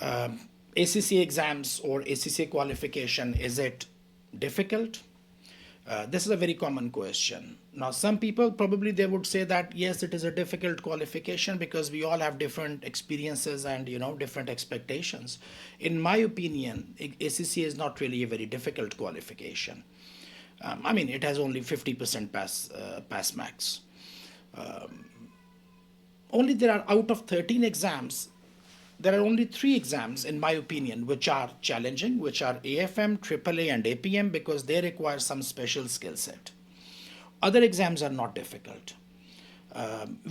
ACCA exams or ACCA qualification, is it difficult? This is a very common question. Now, some people probably they would say that yes, it is a difficult qualification because we all have different experiences and different expectations. In my opinion, ACCA is not really a very difficult qualification. I mean, it has only 50% pass max. Only there are out of 13 exams, there are only 3 exams, in my opinion, which are challenging, which are AFM, AAA, and APM because they require some special skill set. Other exams are not difficult.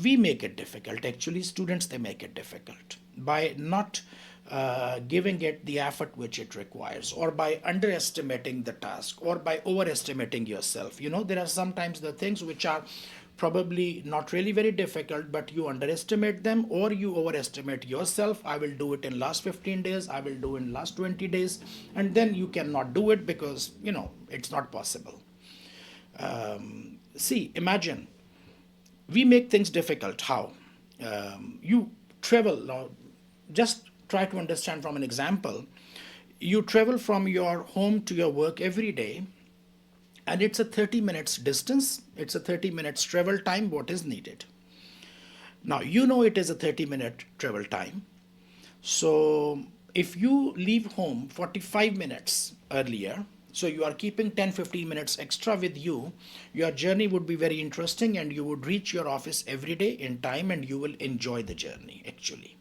We make it difficult. Actually, students, they make it difficult by not giving it the effort which it requires, or by underestimating the task, or by overestimating yourself. There are sometimes the things which are probably not really very difficult, but you underestimate them or you overestimate yourself. I will do it in last 15 days, I will do in last 20 days, and then you cannot do it because it's not possible. See, imagine we make things difficult. How? You travel now. Just try to understand from an example. You travel from your home to your work every day, and it's a 30 minutes distance, it's a 30 minutes travel time what is needed. Now it is a 30-minute travel time. So if you leave home 45 minutes earlier, so you are keeping 10-15 minutes extra with you, your journey would be very interesting and you would reach your office every day in time and you will enjoy the journey actually.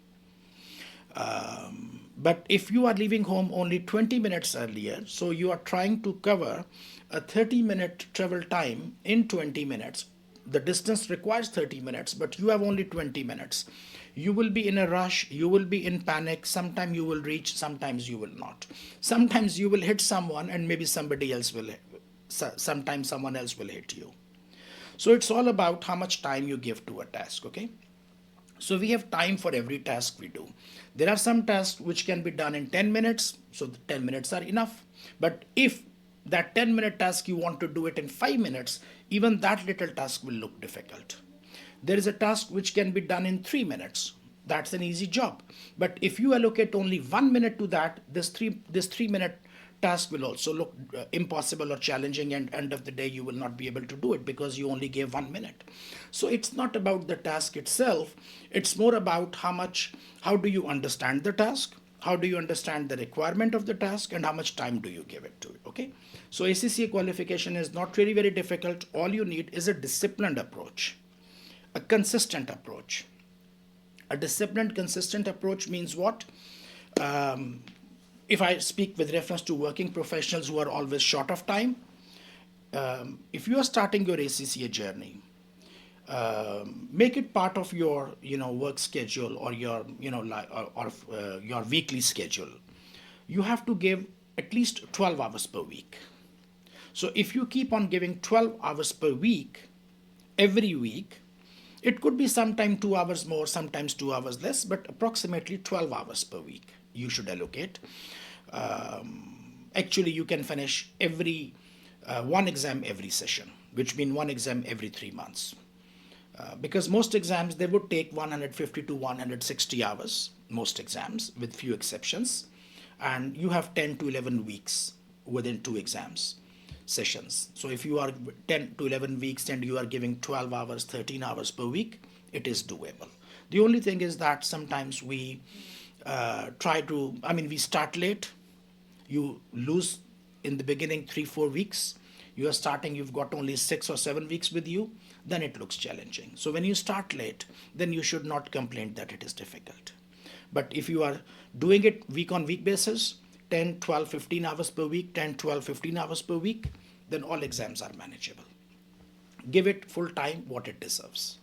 But if you are leaving home only 20 minutes earlier, so you are trying to cover a 30-minute travel time in 20 minutes. The distance requires 30 minutes, but you have only 20 minutes. You will be in a rush, you will be in panic. Sometimes you will reach, sometimes you will not. Sometimes you will hit someone and maybe somebody else will hit. Sometimes someone else will hit you. So it's all about how much time you give to a task, okay? So we have time for every task we do. There are some tasks which can be done in 10 minutes, so the 10 minutes are enough. But if that 10-minute task you want to do it in 5 minutes, even that little task will look difficult. There is a task which can be done in 3 minutes. That's an easy job. But if you allocate only 1 minute to that, this 3-minute task will also look impossible or challenging, and end of the day you will not be able to do it because you only gave 1 minute. So it's not about the task itself, it's more about how do you understand the task, how do you understand the requirement of the task, and how much time do you give it to it, okay? So ACCA qualification is not really very difficult. All you need is a disciplined approach, a consistent approach. A disciplined, consistent approach means what? If I speak with reference to working professionals who are always short of time, if you are starting your ACCA journey, make it part of your work schedule or your your weekly schedule. You have to give at least 12 hours per week. So if you keep on giving 12 hours per week every week, it could be sometime 2 hours more, sometimes 2 hours less, but approximately 12 hours per week you should allocate. Actually, you can finish every one exam every session, which means one exam every 3 months. Because most exams, they would take 150 to 160 hours, most exams, with few exceptions. And you have 10 to 11 weeks within 2 exams sessions. So if you are 10 to 11 weeks and you are giving 12 hours, 13 hours per week, it is doable. The only thing is that sometimes we we start late. You lose in the beginning 3-4 weeks. You are starting, you've got only 6 or 7 weeks with you, then it looks challenging. So when you start late, then you should not complain that it is difficult. But if you are doing it week on week basis, 10, 12, 15 hours per week, 10, 12, 15 hours per week, then all exams are manageable. Give it full time what it deserves.